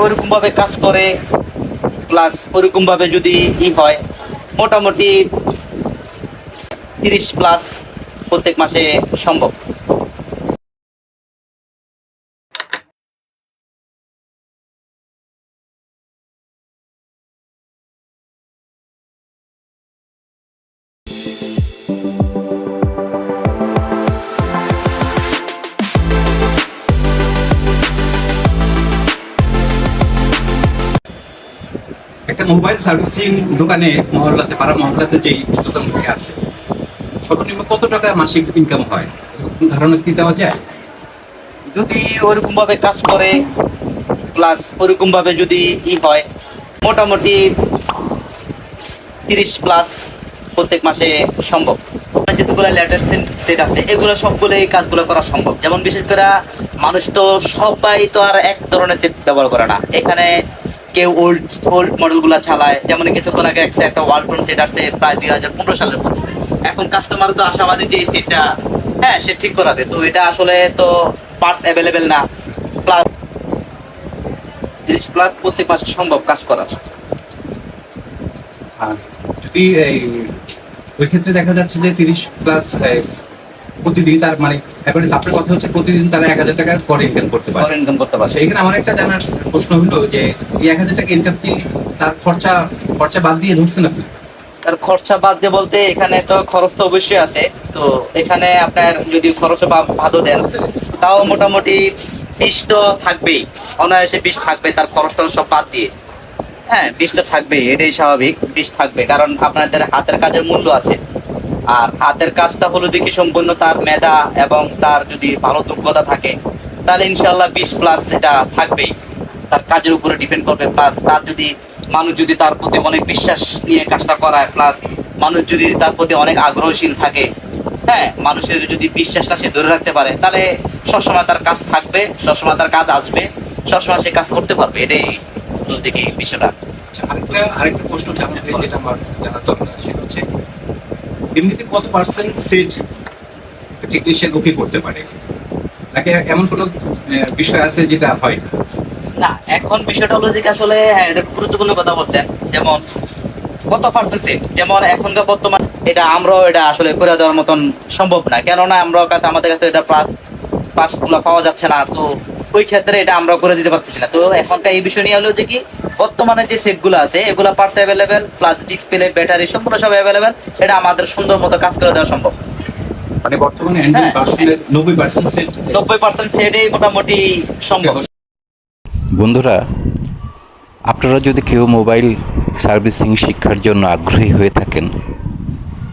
ওরকম ভাবে কাজ করে প্লাস ওরকম ভাবে যদি হয় মোটামুটি 30+ প্রত্যেক মাসে সম্ভব। একটা মোবাইল সার্ভিসিং দোকানে পাড়া মহল্লাতে যেই দোকানগুলি আছে, সর্বনিম্ন কত টাকা মাসিক ইনকাম হয় ধারণা কি দেওয়া যায়? যদি ওরকম ভাবে কাজ করে প্লাস ওরকম ভাবে যদি হয় মোটামুটি 30+ প্রত্যেক মাসে সম্ভব। যেগুলো লেটেস্ট সেট আছে এগুলো সবগুলো এই কাজগুলো করা সম্ভব। যেমন বিশেষ করে মানুষ তো সবাই তো আর এক ধরনের সেট ব্যবহার করে না, এখানে কেউ ওল্ড মডেলগুলো চালায়। যেমন কিছুক্ষণ আগে একটা ওয়ালটন সেট আছে প্রায় 2015 সালের মধ্যে। এখন কাস্টমার তো আশাবাদী যে এই সেটটা সে ঠিক করাবে, তো এটা আসলে তো পার্টস অ্যাভেলেবেল না। প্লাস 30+ প্রত্যেক মাসে সম্ভব কাজ করার। আর যদি ওই ক্ষেত্রে দেখা যাচ্ছে যে 30+ প্রতিদিন, তার মানে এভারেজ আপনার কথা হচ্ছে প্রতিদিন তারা 1000 টাকা করে ইনকাম করতে পারে। এখানে আমার একটা জানার প্রশ্ন হলো যে এই 1000 টাকা ইনকাম কি তার খরচা বাদ দিয়ে ধরছেন আপনি? তার খরচা বাদ দিয়ে বলতে এখানে তো খরচ তো অবশ্যই আছে। তো এখানে আপনার যদি খরচ বাদও দেন তাও মোটামুটি 20 তো থাকবেই, অনায়াসে 20 থাকবে তার খরচটা সব বাদ দিয়ে। 20 তো থাকবেই, এটাই স্বাভাবিক, 20 থাকবে। কারণ আপনাদের হাতের কাজের মূল্য আছে। আর হাতের কাজটা হলো দেখি সম্পূর্ণ তার মেধা এবং তার যদি ভালো যোগ্যতা থাকে তাহলে ইনশাল্লাহ 20+ এটা থাকবেই। তার কাজের উপরে ডিপেন্ড করবে। প্লাস তার যদি মানুষ যদি তার প্রতি অনেক বিশ্বাস নিয়ে কাজটা করায়, প্লাস মানুষ যদি তার প্রতি অনেক আগ্রহশীল থাকে, মানুষের যদি বিশ্বাসটা সে ধরে রাখতে পারে তাহলে সবসময় তার কাজ থাকবে, সবসময় তার কাজ আসবে, সবসময় সে কাজ করতে পারবে। এটাই দেখি বিষয়টা। আরেকটা প্রশ্ন যেটা আমার জানার দরকার, সেটা হচ্ছে এমনিতে কত পার্সেন্ট সেট টেকনিশিয়ান ওকে করতে পারে, নাকি এমন কোনো বিষয় আছে যেটা হয় না? না, এখন বিষয়টা হলো যে আসলে এটা গুরুত্বপূর্ণ কথা বলছেন। যেমন কত পার্সেন্ট সেট, যেমন এখনকার বর্তমান এটা আমরাও এটা আসলে করে দেওয়ার মতন সম্ভব না, কেননা আমরা আমাদের কাছে এটা পাস গুলো পাওয়া যাচ্ছে না। তো ওই ক্ষেত্রে এটা আমরা করে দিতে পারতেছি না। তো এখনকার এই বিষয় নিয়ে হলো যে কি বর্তমানে যে সেট গুলো আছে এগুলা parts available, plus display, battery সম্পূর্ণ সব অ্যাভেলেবেল। এটা আমাদের সুন্দর মতো কাজ করে দেওয়া সম্ভব। মানে বর্তমানে অ্যান্ড্রয়েড ভার্সনের 90% সেটই মোটামুটি সম্ভব। বন্ধুরা, আপনারা যদি কেউ মোবাইল সার্ভিসিং শিক্ষার জন্য আগ্রহী হয়ে থাকেন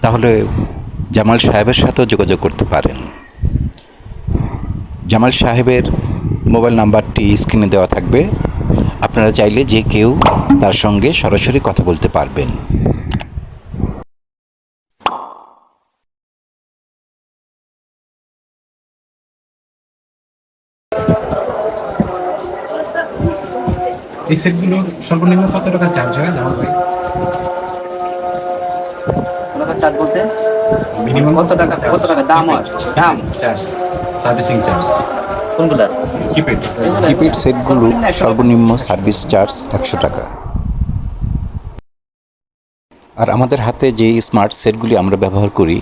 তাহলে জামাল সাহেবের সাথেও যোগাযোগ করতে পারেন। জামাল সাহেবের মোবাইল নাম্বারটি স্ক্রিনে দেওয়া থাকবে, আপনারা চাইলে যে কেউ তার সঙ্গে সরাসরি কথা বলতে পারবেন। এই সেটগুলো সর্বনিম্ন কত টাকা চার্জ হয় জামাল ভাই? চার্জ বলতে মিনিমাম কত টাকা দাম হয়? দাম চার্জ, সার্ভিসিং চার্জ কোনগুলা? কিপ্যাড সেটগুলো সর্বনিম্ন সার্ভিস চার্জ 100 টাকা। আর আমাদের হাতে যে স্মার্ট সেটগুলি আমরা ব্যবহার করি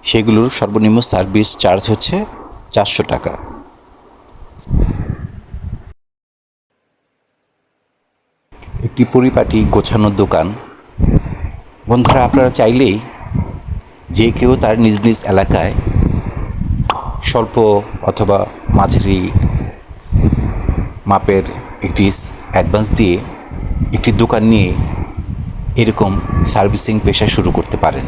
সেগুলোর সর্বনিম্ন সার্ভিস চার্জ হচ্ছে 400 টাকা। একটি পরিপাটি গোছানো দোকান। বন্ধুরা, আপনারা চাইলেই যে কেউ তার নিজ নিজ এলাকায় স্বল্প অথবা মাঝারি মাপের একটি অ্যাডভান্স দিয়ে একটি দোকান নিয়ে এরকম সার্ভিসিং পেশা শুরু করতে পারেন।